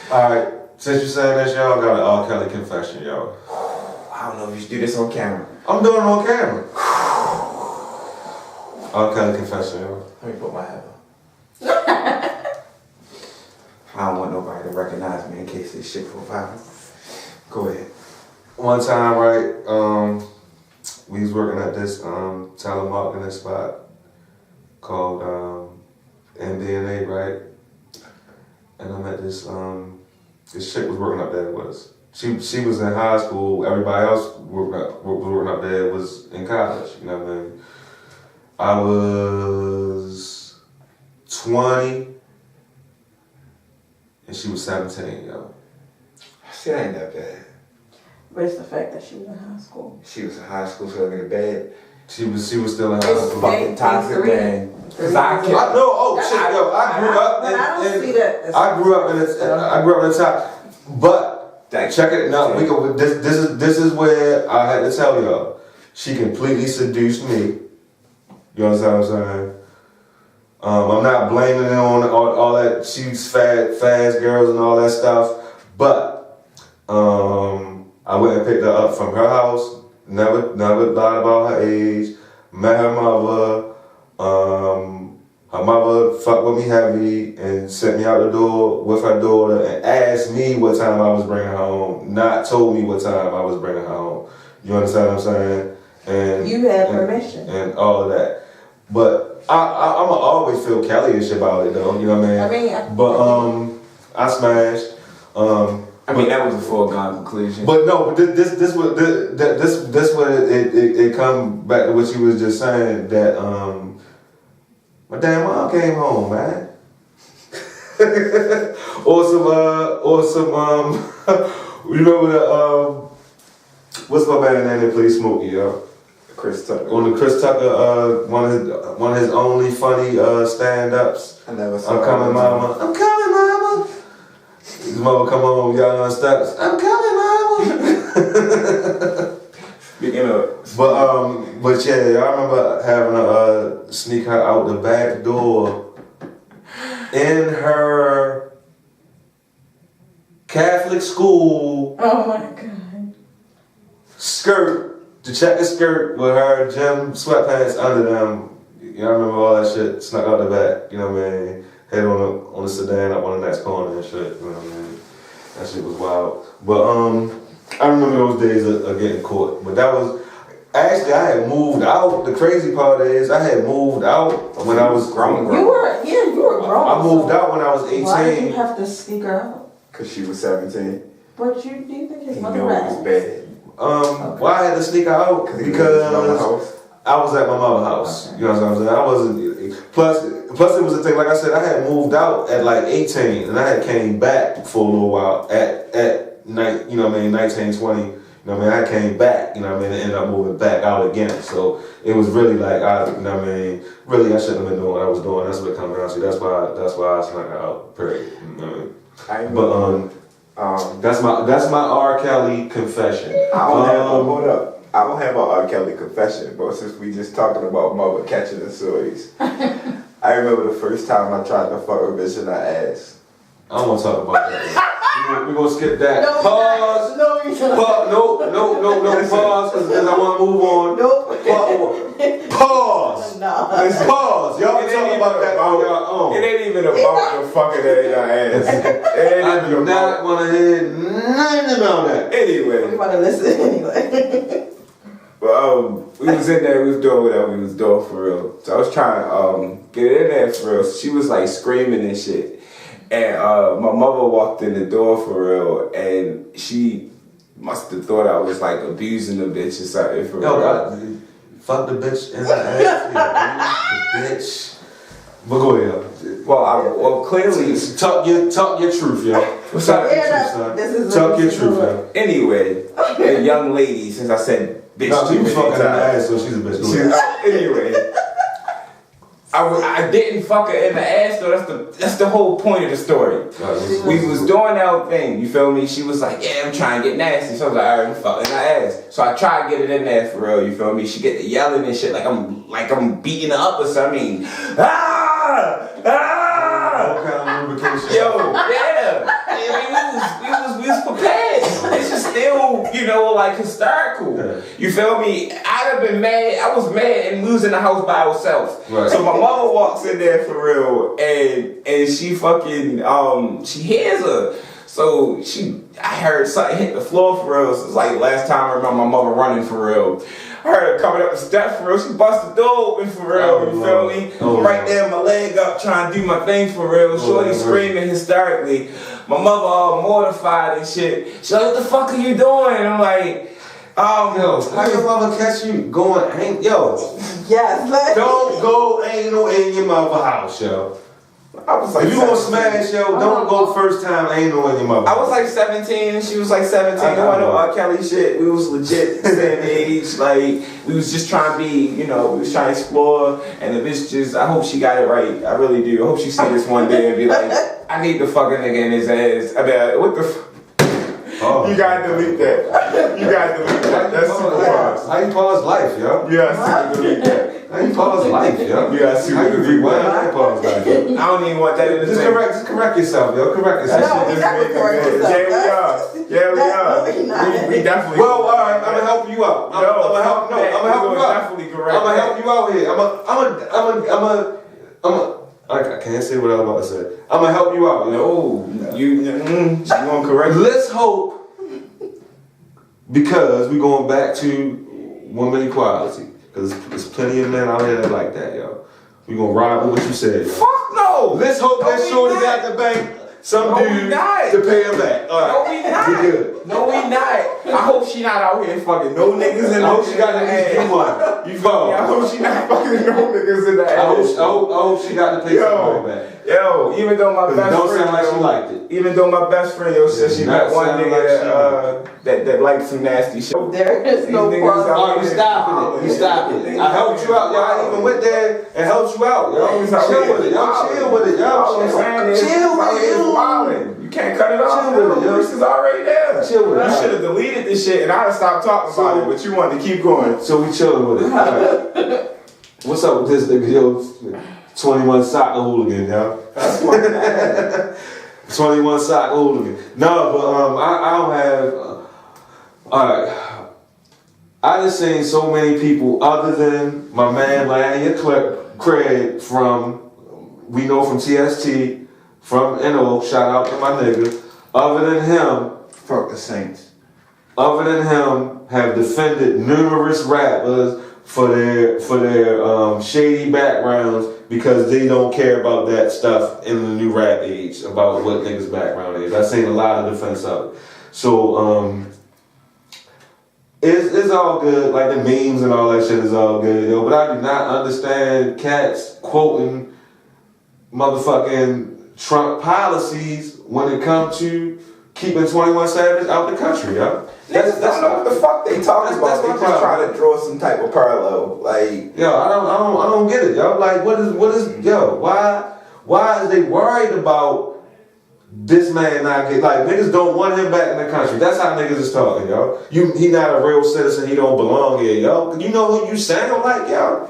Alright, since you saying this, y'all got an R. Kelly confession, y'all. I don't know if you should do this on camera. I'm doing it on camera. R. Kelly confession, y'all. Let me put my hat on. I don't want nobody to recognize me in case this shit go viral. Go ahead. One time, right, we was working at this telemarketing spot called MBNA, right? And I met this chick was working up there with us. She was in high school. Everybody else was working up there was in college. You know what I mean? I was 20, and she was 17, yo. Shit ain't that bad. But it's the fact that she was in high school. She was in high school, so in the bed. She was still in high school. Fucking toxic man. Cause I know. Oh shit, yo! I grew up in the top. But check it. No, we go. This is where I had to tell y'all. She completely seduced me. You understand what I'm saying? I'm not blaming it on all that. She's fast girls and all that stuff. But I went and picked her up from her house. Never lied about her age. Met her mother. Her mother fucked with me heavy and sent me out the door with her daughter and asked me what time I was bringing her home. Not told me what time I was bringing her home. You understand what I'm saying? And you had permission and all of that. But I'ma always feel Kelly-ish about it though. You know what I mean? But I smashed. I mean, that was a foregone conclusion. But no, but this what it come back to what you was just saying that my damn mom came home, man. or some you remember the what's my man name that plays Smokey, yo? Chris Tucker. On the Chris Tucker one of his only funny stand-ups. I never saw I'm coming, mama. I'm coming, mama. His mother come home, y'all on steps. I'm coming, mama. Speaking of, but yeah, I remember having to sneak her out the back door in her Catholic school. Oh my God. Skirt, the checker skirt with her gym sweatpants under them. You know, I remember all that shit. Snuck out the back. You know what I mean? Head on the sedan up on the next corner and shit. You know what I mean? That shit was wild. But I remember those days of getting caught. But that was actually I had moved out. The crazy part is I had moved out when I was grown. You were grown. I moved out when I was 18. Why did you have to sneak her out? Cause she was 17. But do you think his He mother knew it was bad. Okay. Why I had to sneak her out? Because I was at my mother's house. Okay. You know what I'm saying? I wasn't. Plus, it was a thing. Like I said, I had moved out at like 18, and I had came back for a little while at night. You know what I mean? 19, 20. You know what I mean? I came back. You know what I mean? And ended up moving back out again. So it was really like you know what I mean? Really, I shouldn't have been doing what I was doing. That's what it comes down to. That's why I snuck her out. Period. You know what I mean? But that's my R. Kelly confession. Hold up. I don't have an R. Kelly confession, but since we just talking about mother catching the stories, I remember the first time I tried to fuck a bitch in her ass. I don't want to talk about that. We're gonna skip that. No, pause. No, pause, because I want to move on. Nope. Pause. No. Pause. Y'all can talk about that on your own. It ain't even about the fucking in her ass. I do not want to hear nothing about that. Anyway. We want to listen anyway. But we was in there, we was doing whatever we was doing for real. So I was trying to get it in there for real. She was like screaming and shit. And my mother walked in the door for real, and she must have thought I was like abusing the bitch or something for real. Fuck the bitch in the ass. The bitch. But go ahead. Well, clearly talk your truth, yo. What's up? Talk your truth, yo. Anyway, a young lady, since I said bitch, no, she was fucking in the ass, so she's a bitch. Anyway. I didn't fuck her in the ass though. That's the whole point of the story. We was doing our thing. You feel me? She was like, "Yeah, I'm trying to get nasty." So I was like, "Alright, I'm fucking her ass." So I tried to get it in there for real. You feel me? She get the yelling and shit like I'm beating her up or something. What kind of lubrication? Yo, yeah. We we was prepared. It's just still, you know, like hysterical. Yeah. You feel me? I'd have been mad. I was mad and we was in the house by ourselves. Right. So my mother walks in there for real, and she fucking she hears her. So I heard something hit the floor for real. So it's like last time I remember my mother running for real. I heard her coming up the steps for real. She busted the door open for real. You feel me? Oh, I'm right there, my leg up, trying to do my thing for real. Shorty screaming hysterically. My mother all mortified and shit. She's like, "What the fuck are you doing?" And I'm like, Yo, how your mother catch you going? Yo, Yes, like, don't go anal in your mother house, yo. I was like, If you gonna 17. smash, yo, don't go first time anal in your mother. I was like 17 and she was like 17. I It wasn't no know. R. Kelly shit. We was legit the same age. Like, we was just trying to be, you know, we was trying to explore. And the bitch just, I hope she got it right. I really do. I hope she see this one day and be like, I need the fucking nigga in his ass. I mean, what the Oh. You gotta delete that. You gotta delete that. That's super pause. How you pause life, yo? You gotta super delete that. How you pause life, yo? You gotta super How you delete rewind that. how you pause life, yo? I don't even want that in the Just thing. correct yourself, yo. Correct yourself. No, That we shit never just made me correct mad. yourself. Yeah, we are. Yeah, we are. No, we not. We definitely. Well, all right, I'm gonna help you out. I'm gonna help. No, I'm gonna help you out. Definitely correct. I'm gonna help you out here. I can't say what I was about to say. I'm gonna help you out, yo. No, you gonna correct? Let's hope, because we're going back to woman equality. Because there's plenty of men out here that like that, yo. We're gonna ride with what you said, yo. Fuck no. Let's hope No, that we shorty not. got the bank. Some No, we dude not. to pay him back. All No, right. we not. We good. No, we not. I hope she not out here fucking no niggas in the I hope she got at least ass. one. You Yeah, I fall. hope she not fucking no niggas in the I ass. hope she got to pay somebody back. Yo, even though my 'Cause it best don't friend, sound like she yo, liked it. even though my best friend, yo, said she Not met one sound nigga like that liked some nasty shit. There is no These niggas problem. out All right, we stopping it. We stopping it. I helped you out, yo. I even went there and helped you out, yo. Chill with it, yo. Chill with it, yo. All I'm saying is, Chill with it, yo. wildin'. You can't cut it off. Chill with it, yo. This is already there. Chill with it. You should have deleted this shit and I'd have stopped talking about it, but you wanted to keep going. So we chilling with it. All right. What's up with this nigga, yo? 21 soccer hooligan, yo. That's my man. 21 soccer hooligan. No, but I don't have. Alright. I just seen so many people other than my man Lanya Craig from, we know from TST, from NO, shout out to my nigga. Other than him, Fuck the Saints. other than him, have defended numerous rappers for their shady backgrounds because they don't care about that stuff in the new rap age about what niggas' background is. I've seen a lot of defense of it. So it's all good. Like the memes and all that shit is all good, yo. But I do not understand cats quoting motherfucking Trump policies when it comes to keeping 21 Savage out the country, yo. Niggas don't know what the fuck they talking about. They my just try problem. to draw some type of parallel. Like, Yo, I don't get it, yo. Like, what is, yo? Why is they worried about this man not get, like, niggas don't want him back in the country. That's how niggas is talking, yo. He not a real citizen. He don't belong here, yo. You know who you sound like, yo.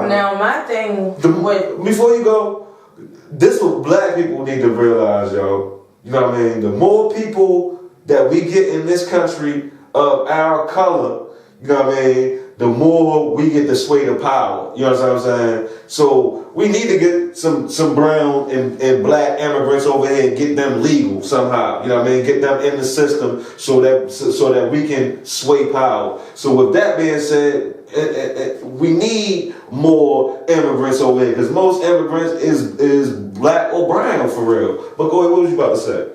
Now, my thing with Before you go, this what black people need to realize, yo. You know what I mean? The more people that we get in this country of our color, you know what I mean, the more we get the sway to power. You know what I'm saying? So we need to get some brown and black immigrants over here and get them legal somehow. You know what I mean? Get them in the system so that we can sway power. So with that being said, we need more immigrants over here because most immigrants is black or brown for real. But go ahead, what was you about to say?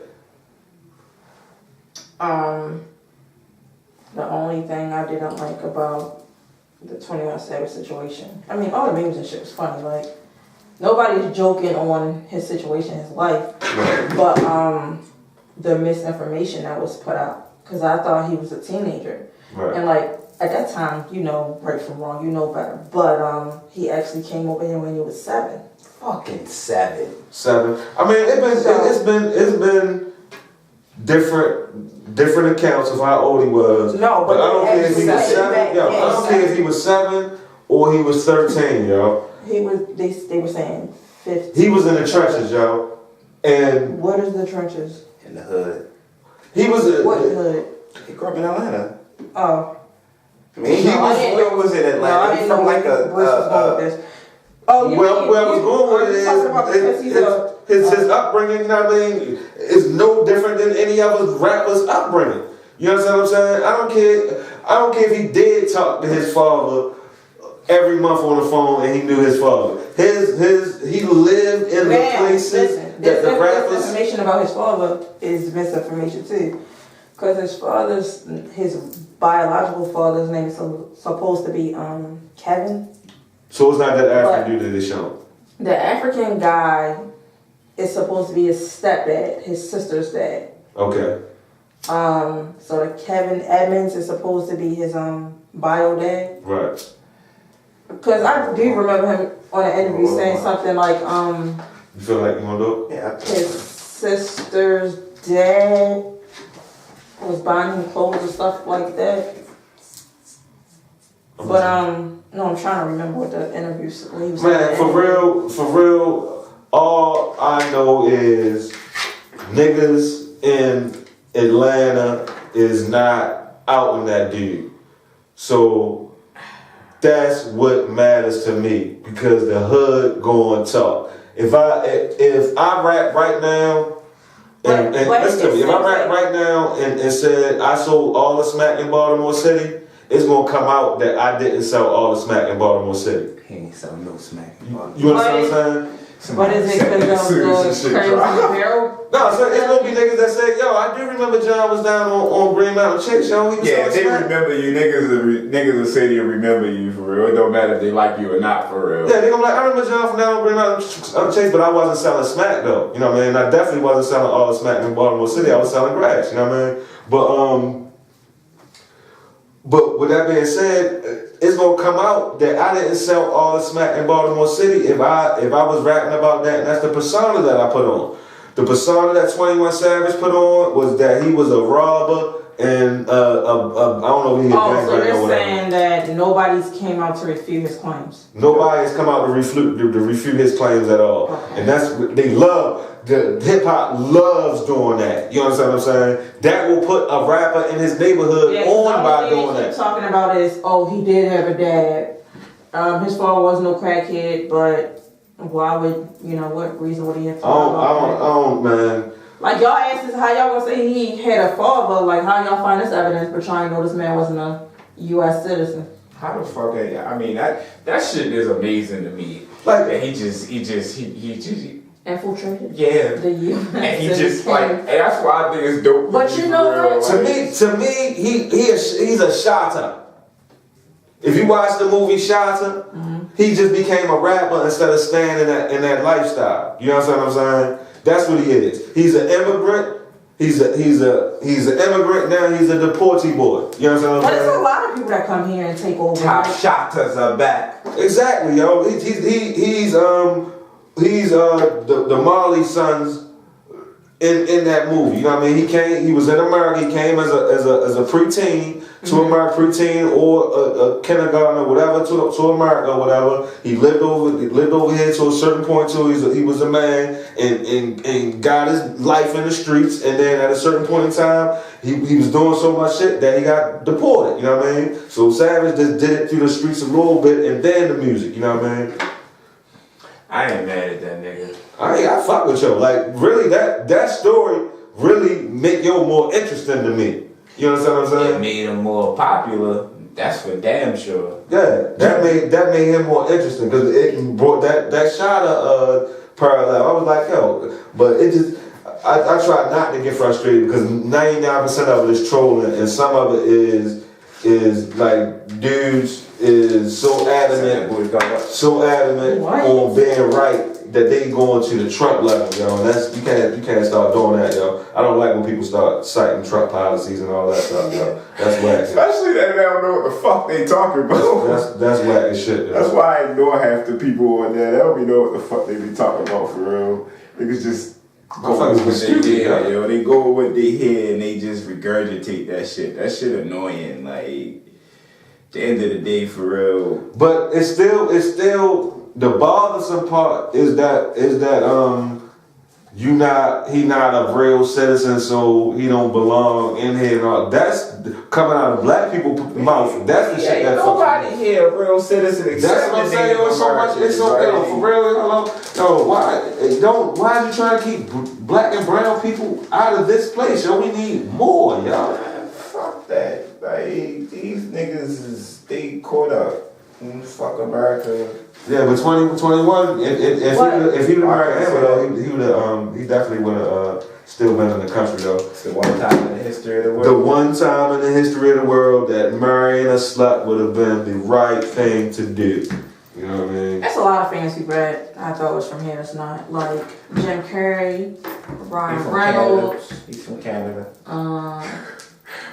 the only thing I didn't like about the 21 Savage situation. I mean, all the memes and shit was funny. Like, nobody's joking on his situation, his life, but the misinformation that was put out. Because I thought he was a teenager, and like at that time, you know right from wrong, you know better. But he actually came over here when he was 7. fucking 7. 7. I mean, it's been different accounts of how old he was. No, but I don't care if he was 7. Yo, I don't care if he was 7 or he was 13, yo. He was. They were saying 15. He was in the trenches, yo. And What is the trenches? In the hood. He was What hood? He grew up in Atlanta. Oh. I mean, where was it Atlanta? No, I didn't know like where Bruce was going with this. Oh, you where I was mean, going with it is his upbringing. You know what I mean? Is no different than any other rapper's upbringing. You understand what I'm saying? I don't care if he did talk to his father every month on the phone and he knew his father. He lived in the places that the rappers. Information about his father is misinformation too, because his biological father's name is supposed to be Kevin. So it's not that African dude that they show. The African guy is supposed to be his stepdad, his sister's dad. Okay. So the Kevin Edmonds is supposed to be his bio dad. Right. Because I do remember him on an interview saying something like You feel like you want to do it? Yeah. his sister's dad was buying him clothes and stuff like that. But no, I'm trying to remember what the interview what he was saying. Man, for real, all I know is niggas in Atlanta is not out on that dude. So that's what matters to me, because the hood going to talk. If I rap right now, and listen to me, if I rap right now and said I sold all the smack in Baltimore City, it's gonna come out that I didn't sell all the smack in Baltimore City. He ain't selling no smack. You understand what I'm saying? But is it because of the crazy barrel? No, so it's gonna be niggas that say, yo, I do remember John was down on Green Mountain Chase, yo. He was they remember you. Niggas will say they remember you for real. It don't matter if they like you or not for real. Yeah, they gonna be like, I remember John from down on Green Mountain Chase, but I wasn't selling smack though. You know what I mean? I definitely wasn't selling all the smack in Baltimore City. I was selling grass. You know what I mean? But with that being said, it's gonna come out that I didn't sell all the smack in Baltimore City if I was rapping about that, and that's the persona that I put on. The persona that 21 Savage put on was that he was a robber and I don't know if he Oh, a so gangbanger or you're whatever. saying that nobody's came out to refute his claims? Nobody has come out to refute his claims at all, Okay. and that's they love. The hip hop loves doing that. You understand what I'm saying? That will put a rapper in his neighborhood on by doing that. Talking about is, he did have a dad. His father was no crackhead, but why would what reason would he have to? I don't, man. Like y'all asked us how y'all gonna say he had a father? Like how y'all find this evidence, but y'all know this man wasn't a U.S. citizen? How the fuck? I mean that shit is amazing to me. Like that he just infiltrated. Yeah. The U.S. And he just and that's why I think it's dope. But you know what? To me, he's a shotter. If you watch the movie Shotter, he just became a rapper instead of staying in that lifestyle. You understand what I'm saying? That's what he is. He's an immigrant. He's an immigrant now. He's a deportee boy. You understand what I'm saying? But there's a lot of people that come here and take over. Top shotters are back. Exactly, yo. He's the Marley sons in that movie. You know what I mean? He was in America. He came as a preteen to America, preteen or a kindergarten or whatever to America or whatever. He lived over here to a certain point too. He was a man and got his life in the streets. And then at a certain point in time, he was doing so much shit that he got deported. You know what I mean? So Savage just did it through the streets a little bit and then the music. You know what I mean? I ain't mad at that nigga. I fuck with yo. Like really, that story really make yo more interesting to me. You understand what I'm saying? It made him more popular. That's for damn sure. Yeah, that made him more interesting because it brought that shot of parallel. I was like, yo, but it just I try not to get frustrated because 99% of it is trolling and some of it is like dudes is so adamant on being right that they going to the Trump level, yo. And that's you can't start doing that, yo. I don't like when people start citing Trump policies and all that stuff, yo. That's whack. Especially that they don't know what the fuck they talking about. That's whack as shit, yo. That's why I ignore half the people on there. They don't even know what the fuck they be talking about for real. Niggas just go with what they hear, yo. They go with what they hear and they just regurgitate that shit. That shit annoying. Like at the end of the day, for real. But it's still the bothersome part is that he not a real citizen, so he don't belong in here and all. That's coming out of black people's mouth. That's the shit that nobody here a real citizen except that's what I'm saying. It's so much. It's so right? For real. No, why are you trying to keep black and brown people out of this place? Yo, we need more, y'all. Fuck that. Like, these niggas they caught up. Fuck America. Yeah, but 21. If he would have married Amber, though, he definitely would have still been in the country, though. It's the one time in the history of the world. The one time in the history of the world that marrying a slut would have been the right thing to do. You know what I mean? That's a lot of fantasy bread. I thought it was from here. It's not. Like Jim Carrey, Ryan Reynolds. He's from Canada.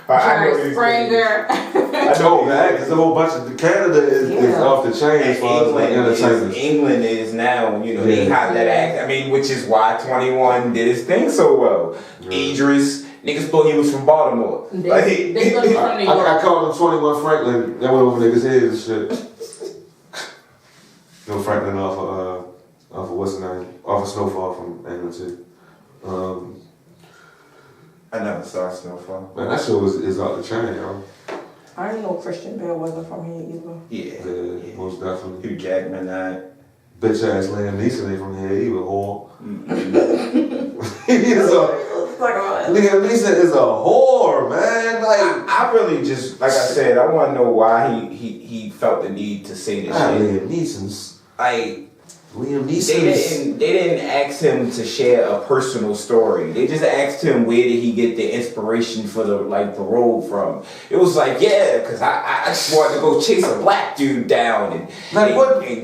Jerry Springer. I know that because a whole bunch of Canada is off the chain as far as like entertainment. England is now, they have that act. I mean, which is why 21 did his thing so well. Idris, niggas thought he was from Baltimore. I called him 21 Franklin. That went over niggas' heads and shit. Franklin off of what's the name? Off of Snowfall from England too. I never saw Snowfall. Man, that show is out the chain, yo. I didn't know Christian Bale wasn't from here either. Yeah, most definitely. Hugh Jackman, that. Bitch ass Liam Neeson ain't from here either, whore. Liam Neeson is a whore, man. Like I really just, like I said, I want to know why he felt the need to say this shit. Liam Neeson's. Liam Neeson. They didn't ask him to share a personal story. They just asked him where did he get the inspiration for the role from. It was like, because I just wanted to go chase a black dude down and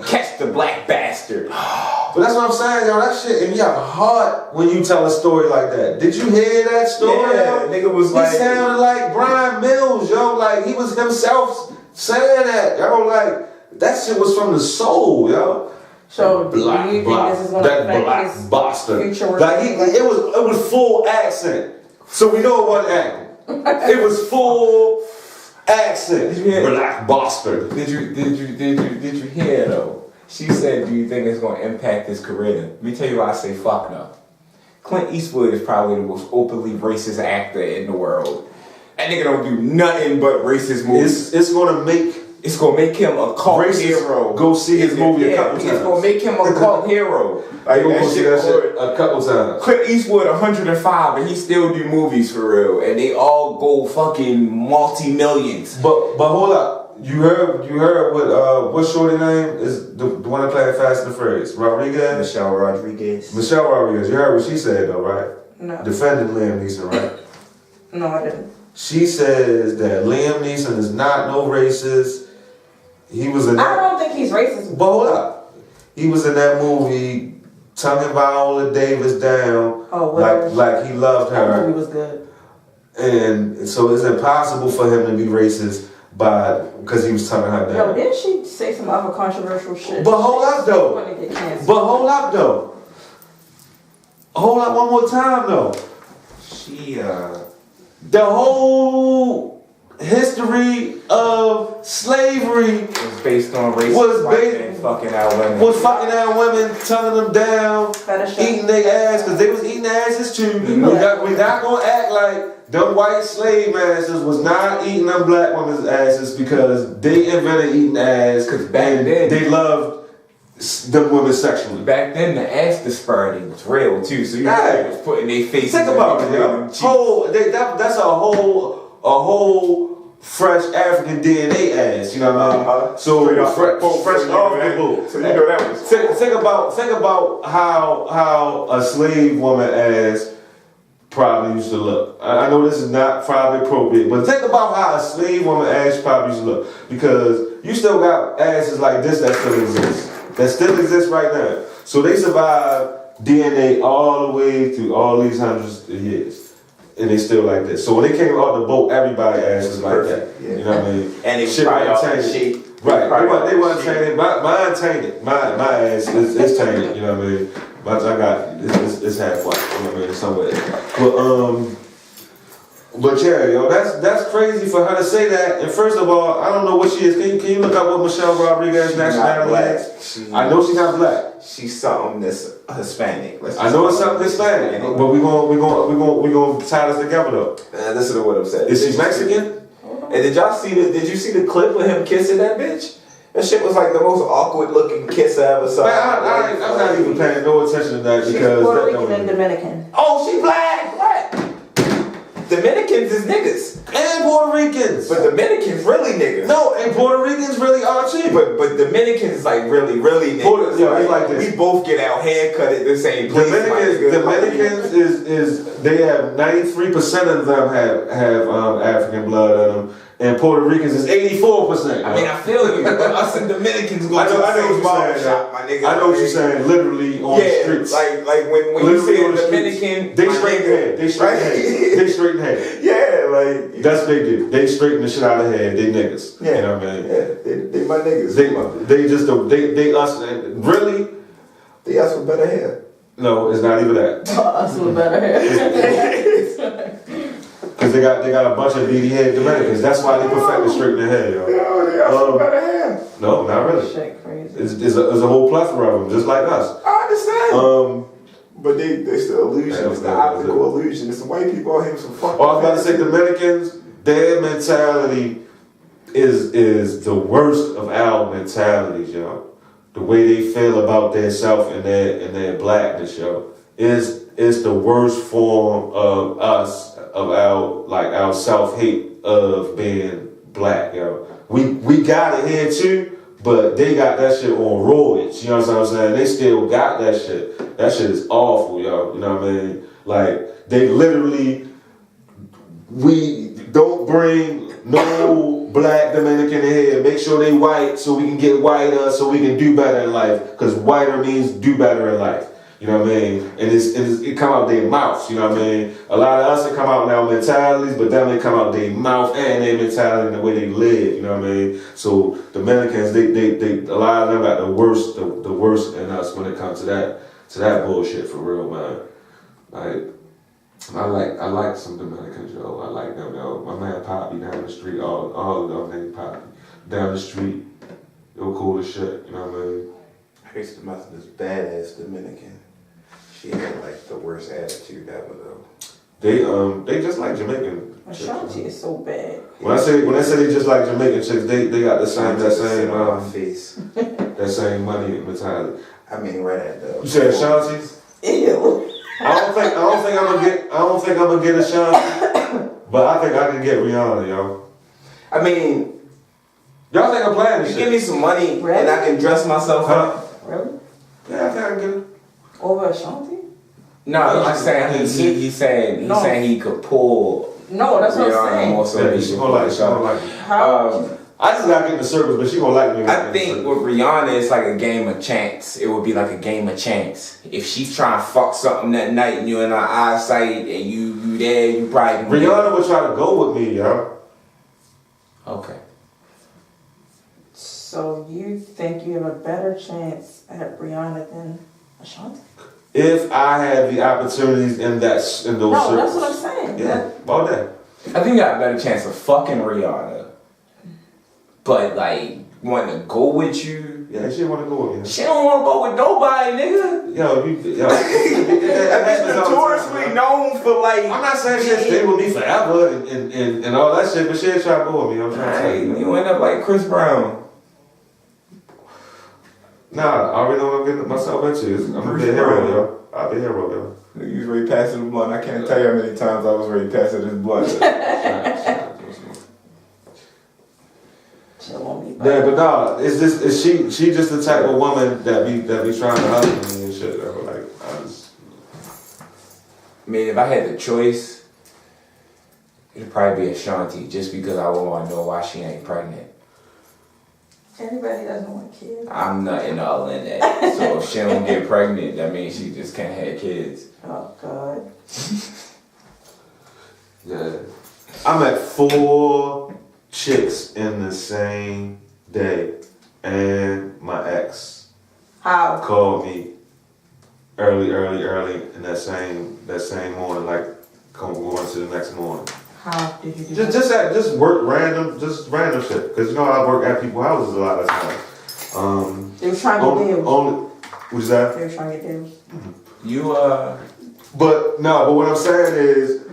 catch the black bastard. But that's what I'm saying, yo. That shit, and you have a heart when you tell a story like that. Did you hear that story? Yeah, nigga was he sounded like Brian Mills, yo. Like he was himself saying that, yo. Like that shit was from the soul, yo. So do you think this is going to affect his future work? Like it was full accent. So we know it wasn't acting. It was full accent. Black bastard. Did you hear though? She said, "Do you think it's going to impact his career?" Let me tell you why I say fuck no. Clint Eastwood is probably the most openly racist actor in the world. That nigga don't do nothing but racist movies. It's going to make him a cult hero. Go see his movie a couple times. It's gonna make him a cult hero. Like you gonna see that shit a couple times. Clint Eastwood 105 and he still do movies for real, and they all go fucking multi-millions. But hold up. You heard what shorty name is the one that played Fast and the Furious? Rodriguez? Michelle Rodriguez. You heard what she said though, right? No. Defending Liam Neeson, right? No, I didn't. She says that Liam Neeson is not no racist. He was in that. I don't think he's racist. But hold up. He was in that movie tonguing Viola Davis down like he loved her. That movie was good. And so it's impossible for him to be racist because he was tonguing her down. Yo, didn't she say some other controversial shit? But hold up though. Hold up one more time though. The whole history of slavery was based on racism. Fucking out women, tonguing them down, eating their ass because they was eating asses too. We're not gonna act like them white slave masters was not eating them black women's asses because they invented eating ass because back then they loved them women sexually. Back then the ass disparity was real too, so you was putting their faces. Think about it, that's a whole fresh African DNA ass, you know what I mean? So fresh off the boat. So you know that was. Think about how a slave woman ass probably used to look. I know this is not probably appropriate, but think about how a slave woman ass probably used to look, because you still got asses like this that still exist right now. So they survived DNA all the way through all these hundreds of years. And they still like this. So when they came out the boat, everybody ass was like that. Yeah. You know what I mean? And they probably all tainted. Right. They wasn't tainted. Mine tainted. My ass is tainted. You know what I mean? But I got it's half white. You know what I mean? Somewhere. But yeah, yo, that's crazy for her to say that. And first of all, I don't know what she is. Can you look up what Michelle Rodriguez's nationality is? I know she's not black. She's something that's Hispanic. I know it's something Hispanic, but we gonna tie this together though. Listen to what I'm saying. Is she Mexican? And did you see the clip of him kissing that bitch? That shit was like the most awkward looking kiss I ever saw. Man, I'm not even paying no attention to that She's because Puerto that Rican and Dominican. Oh, she black. Dominicans is niggas. And Puerto Ricans. But Dominicans really niggas. No, and Puerto Ricans really are cheap. But Dominicans is like really niggas. It's like this. We both get our hair cut at the same place. Dominicans is they have 93% of them have African blood in them, and Puerto Ricans is 84%. I mean, I feel you, but us and Dominicans go I know to the what same you're barber saying. shop, my nigga. I know what you're saying. Literally on the streets. like when you see a Dominican, they straighten hair. They straighten hair. They straighten hair. Yeah, like that's what they do. They straighten the shit out of hair. They niggas. Yeah, you know what I mean. Yeah, they my niggas. They just they us really. They us with better hair. No, it's not even that. Us with better hair. Because they got a bunch of beady head Dominicans. That's why they perfectly straighten their hair, yo. Yo, they us with better hair. No, not really. Shit, crazy. It's a whole plethora of them, just like us. I understand. But it's the illusion. It's the optical illusion. It's the white people out here with some fucking. Oh, I was about to say Dominicans. Their mentality is the worst of our mentalities, yo. The way they feel about their self and their blackness, yo, is the worst form of us, of our self-hate of being black, yo. We got it here too, but they got that shit on roids. You know what I'm saying? They still got that shit. That shit is awful, yo. You know what I mean? Like they literally, we don't bring no black Dominican in here. Make sure they white so we can get whiter, so we can do better in life. Because whiter means do better in life. You know what I mean? And it come out their mouths. You know what I mean? A lot of us it come out in our mentalities, but then they come out their mouth and their mentality and the way they live. You know what I mean? So Dominicans, they a lot of them got the worst in us when it comes to that bullshit for real, man. Like. I like some Dominicans, yo. I like them, yo. My man Poppy down the street, all of them named Poppy. Down the street, they were cool as shit, you know what I mean? I used to mess with this badass Dominican. She had like the worst attitude ever though. They just like Jamaican. Ashanti is so bad. When I say they just like Jamaican chicks, they got that same face. that same money mentality. I mean, right at the. You said Ashanti? Ew. I don't think I'm gonna get Ashanti, but I think I can get Rihanna, yo. I mean, y'all think I'm playing this you shit? give me some money Really? and I can dress myself up. Really? Yeah, I think I can get it. Over Ashanti? No, I'm saying he's saying he could pull. No, that's what I'm saying. More so Yeah, she gonna like me. How? I just gotta get in the circles, but she gonna like me. I think with Rihanna, it's like a game of chance. It would be like a game of chance. If she's trying to fuck something that night and you're in her eyesight and you there, you probably. Rihanna would try to go with me, yo. Okay. So you think you have a better chance at Rihanna than Ashanti? If I had the opportunities in those circles. No, that's what I'm saying. Yeah, about that. I think I got a better chance of fucking Rihanna. But like wanting to go with you. Yeah, she wanna go with me. She don't wanna go with nobody, nigga. Yo. That bitch notoriously known for like. I'm not saying she'll stay with me forever and all that shit, but she'll try to go with me. I'm trying to tell you. You end up like Chris Brown. Nah, I already know what I'm getting myself into. I'm gonna be a hero, yo. I'll be a hero, yo. You was ready passing the blunt. I can't tell you how many times I was ready passing this blunt. Yeah, but nah, is she just the type of woman that be trying to hustle me and shit, though. Like I mean, if I had the choice, it'd probably be Ashanti, just because I would want to know why she ain't pregnant. Everybody doesn't want kids. I'm nothing all in that. So if she don't get pregnant, that means she just can't have kids. Oh God. yeah, I met 4 chicks in the same day, and my ex How? called me early in that same morning, like going to the next morning. How did you do that? Just work random shit, because you know I work at people's houses a lot of times. They were trying to deal. Only What is that? They were trying to get theirs. But what I'm saying is,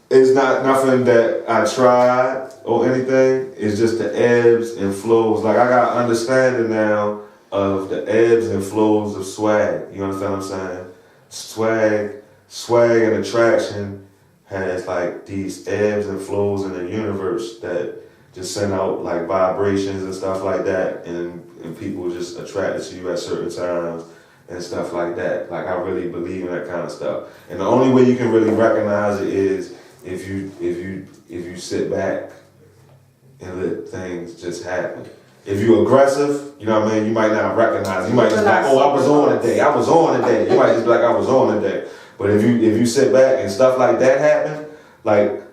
it's not nothing that I tried or anything. It's just the ebbs and flows. Like, I got understanding now of the ebbs and flows of swag. You understand what I'm saying? Swag and attraction has like these ebbs and flows in the universe that just send out like vibrations and stuff like that, and people just attracted to you at certain times and stuff like that. Like, I really believe in that kind of stuff. And the only way you can really recognize it is if you sit back and let things just happen. If you're aggressive, you know what I mean, you might not recognize it. You might just be like, oh, I was on today. You might just be like, I was on today. But if you sit back and stuff like that happen, like,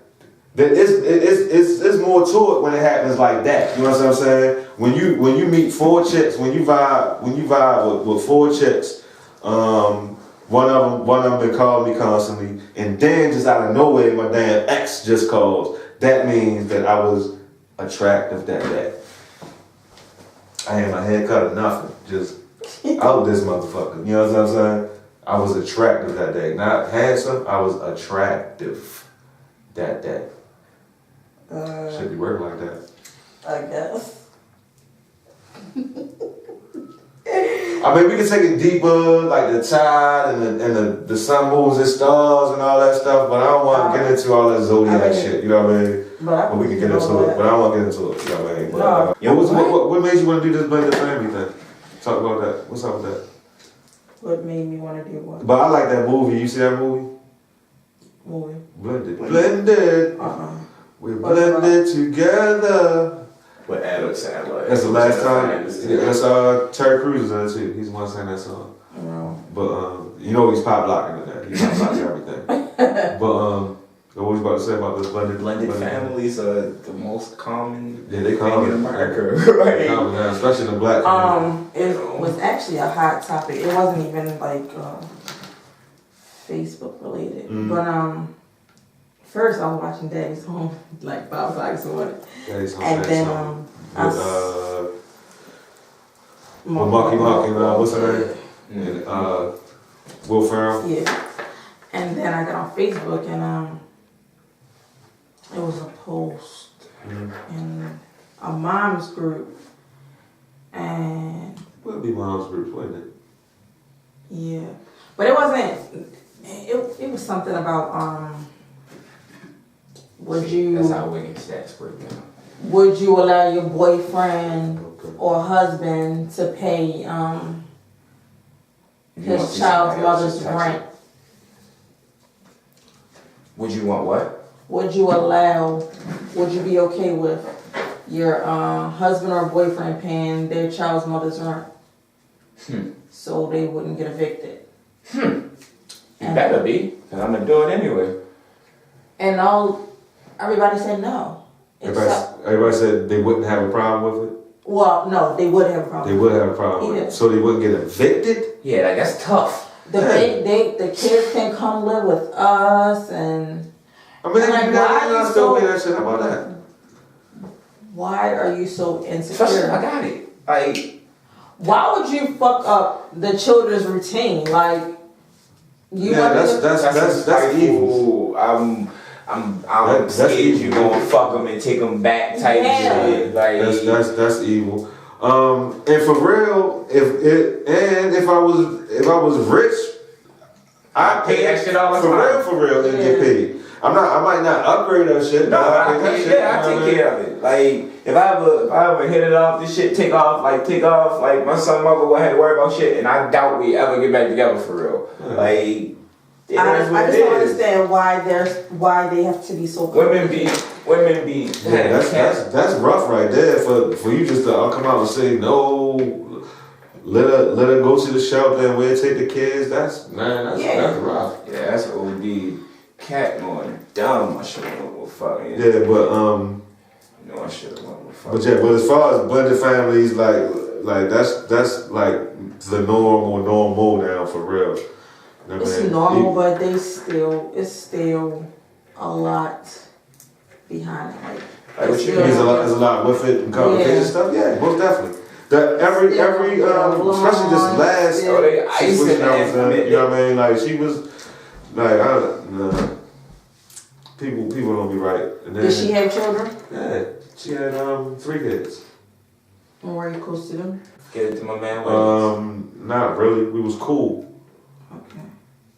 it's more to it when it happens like that. You know what I'm saying? When you meet four chicks, when you vibe with four chicks, one of them been calling me constantly, and then just out of nowhere my damn ex just calls. That means that I was attractive that day. I had my hair cut or nothing, just out this motherfucker. You know what I'm saying? I was attractive that day. Not handsome, I was attractive that day. Should be working like that. I guess. I mean, we can take it deeper, like the tide and the sun, moons, and stars and all that stuff, but I don't want to get into all that zodiac shit, you know what I mean? But we can get into it, but I don't want to get into it, you know what I mean? But, what made you want to do this blended family thing? Talk about that. What's up with that? What made me want to do what? But I like that movie. You see that movie? Movie. Blended. We're blended together. With Adam Sandler. That's the last time. That's Terry Crews is in it too. He's the one saying that song. No. But you know he's pop locking in there. He's pop locking everything. But what was you about to say about this blended families are the most common thing in America. Right? Especially in the black community. It was actually a hot topic. It wasn't even like Facebook related. But first I was watching Daddy's Home like 5 o'clock this morning. Daddy's Home. And then Monkey, what's her name? And Will Ferrell. Yeah. And then I got on Facebook and it was a post in a mom's group, and Would be mom's group, wouldn't it? Yeah, but it wasn't. It was something about would you? That's how we get stats break down. Would you allow your boyfriend or husband to pay his child's mother's rent? Would you want what? Would you be okay with your husband or boyfriend paying their child's mother's rent? So they wouldn't get evicted? You better be, because I'm going to do it anyway. And everybody said no. Everybody said they wouldn't have a problem with it? Well, no, they would have a problem. They would have a problem with it. So they wouldn't get evicted? Yeah, like that's tough. The kids can come live with us and... I mean, why still pay that shit? How about that? Why are you so insecure? Especially, I got it. Like, why would you fuck up the children's routine? Like, that's evil. I'm scared you gonna fuck them and take them back type shit. Like, that's evil. And for real, if I was rich, I'd pay that shit all the time. For real, and get paid. I might not upgrade that shit. No, I take care of it. Like, if I ever hit it off, this shit take off. Like, my son mother won't have to worry about shit, and I doubt we ever get back together for real. Like, I just don't understand why they have to be so. Women be. Yeah, that's rough right there for you just to come out and say no. Let her go to the shelter and we'll take the kids. That's rough. Yeah, that's OD. Cat going dumb. I should have went with fucking. Yeah, but No, I should have went with fucking. But as far as blended families, like that's like the normal now for real. You know it's normal, but it's still a lot behind it. Like what you mean? There's a lot with it and complicated stuff. Yeah, most definitely. That every especially this last they icing situation I was in, it. you know what I mean? Like she was like nah. People don't be right. And then, Did she have children? Yeah, she had 3 kids. And were you close to them? Get it to my man. Ways. Not really. We was cool. Okay.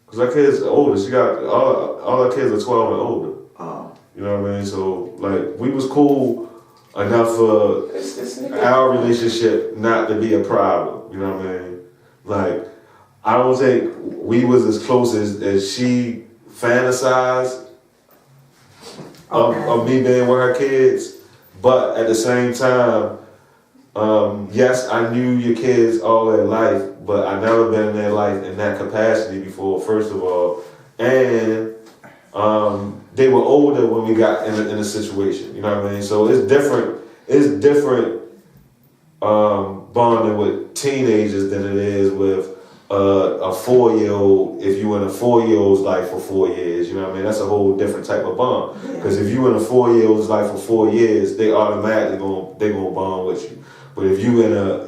Cause our kids are older. She got all our kids are 12 and older. Oh. You know what I mean? So like we was cool enough for our relationship not to be a problem. You know what I mean? Like I don't think we was as close as she fantasized of me being with her kids, but at the same time, yes, I knew your kids all their life, but I never been in their life in that capacity before. First of all, and they were older when we got in a situation. You know what I mean? So it's different. It's different bonding with teenagers than it is with a 4-year-old. If you in a 4-year-old's life for 4 years, you know what I mean? That's a whole different type of bond. Because if you in a 4-year-old's life for 4 years, they automatically gonna bond with you. But if you in a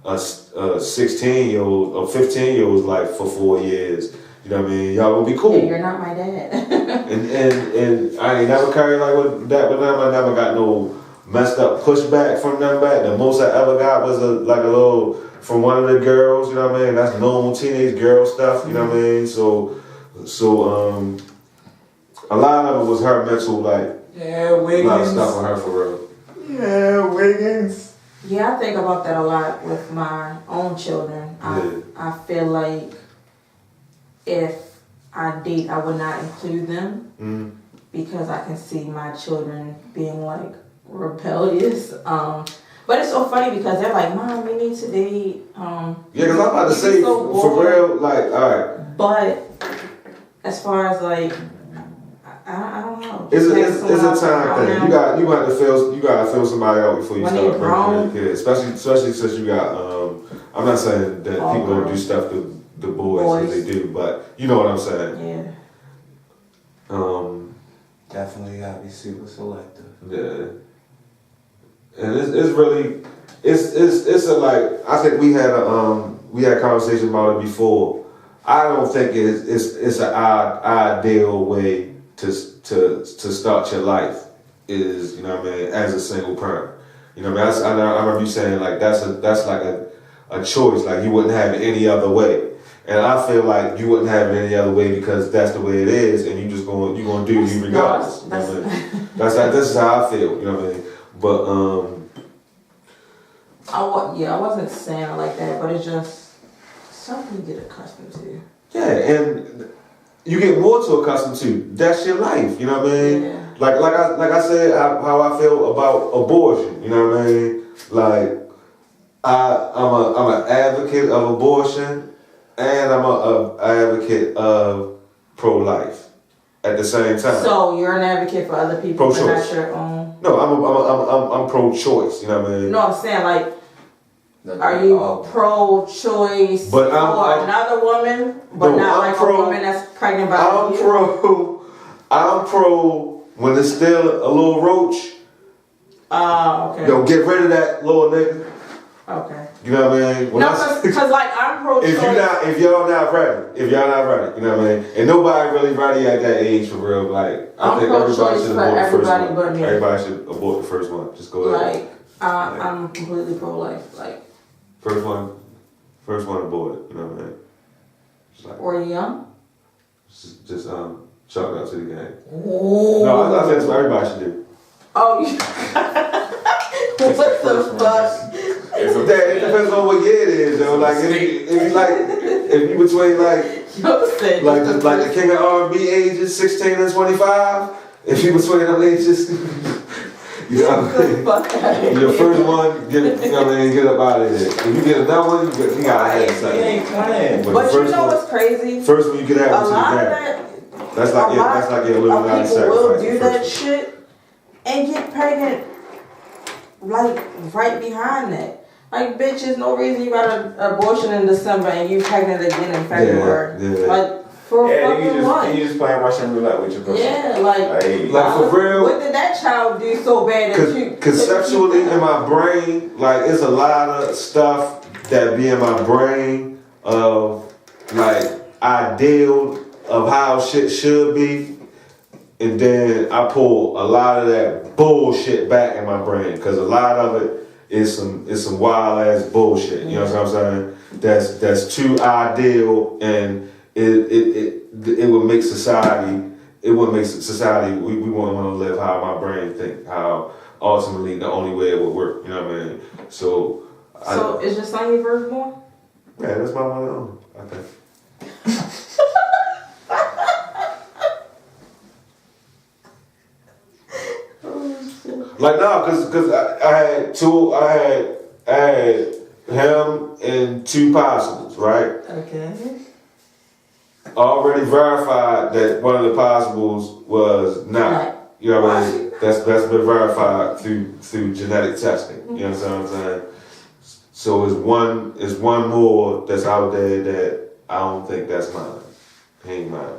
16-year-old or 15-year-old's life for 4 years, you know what I mean? Y'all gonna be cool. Yeah, you're not my dad. and I ain't never carried like with that with them. I never got no messed up pushback from them back. The most I ever got was a little from one of the girls, you know what I mean? That's normal teenage girl stuff, you know what I mean? So a lot of it was her mental, like, Wiggins. a lot of stuff on her for real. Yeah, Wiggins. Yeah, I think about that a lot with my own children. I feel like if I date, I would not include them because I can see my children being like rebellious. But it's so funny because they're like, Mom, we need to date. Yeah, because I'm about to say, for real, like, all right. But as far as like, I don't know. It's a time thing. You gotta feel somebody out before you start bringing your kids. Especially since you got. I'm not saying that people don't do stuff to the boys as they do, but you know what I'm saying. Yeah. Definitely gotta be super selective. Yeah. And it's really it's a like I think we had a conversation about it before. I don't think it's an ideal way to start your life is, you know what I mean, as a single parent. You know what I mean? I remember you saying like that's like a choice, like you wouldn't have it any other way. And I feel like you wouldn't have it any other way because that's the way it is, and you're gonna do you regardless. You know what I mean? This is how I feel. You know what I mean? But I wasn't saying it like that, but it's just something you get accustomed to. Yeah, and you get more to accustomed to. That's your life. You know what I mean? Yeah. Like I said, how I feel about abortion. You know what I mean? Like I'm an advocate of abortion, and I'm an advocate of pro-life at the same time. So you're an advocate for other people, but not your own. No, I'm pro-choice. You know what I mean? No, I'm saying like, are you pro-choice for another woman, but not like a woman that's pregnant by you? I'm pro when it's still a little roach. Okay. Yo, get rid of that little nigga. Okay. You know what I mean? No, because like I'm pro-choice. If y'all not ready, you know what I mean? And nobody really ready at that age for real. Like I think everybody should abort the first one. But me. Everybody should abort the first one. Just go ahead. Like I'm completely pro-life. Like first one aborted. You know what I mean? Like, or young. Just chalk it up to the game. Ooh. No, I think that's what everybody should do. Oh, what the fuck? It depends on what year it is, though. Like if you between like the king of R&B ages 16 and 25, if you between them ages, you know what I mean? Your first one, get up out of there. If you get another one, you gotta have something. You ain't playing. But you know what's crazy? First one you get out to the ground. That's like your Illuminati sacrifice. People will do that shit and get pregnant like right behind that. Like, bitch, there's no reason you got an abortion in December and you pregnant again in February. Yeah. Like, For Yeah, fucking what? you just playing Russian roulette with your person. Yeah, like for real. What did that child do so bad that you? Conceptually in my brain, like it's a lot of stuff that be in my brain of like ideal of how shit should be, and then I pull a lot of that bullshit back in my brain because a lot of it is some wild ass bullshit. You know what I'm saying? That's too ideal, and it would make society. It would make society. We wouldn't want to live how my brain think. How ultimately the only way it would work. You know what I mean? So is your son your firstborn? Yeah, that's my one and only. I think. Like no, cause I had him and two possibles, right? Okay. Already verified that one of the possibles was not. You know what I mean? That's been verified through genetic testing. You know what I'm saying? So it's one more that's out there that I don't think that's mine. He ain't mine.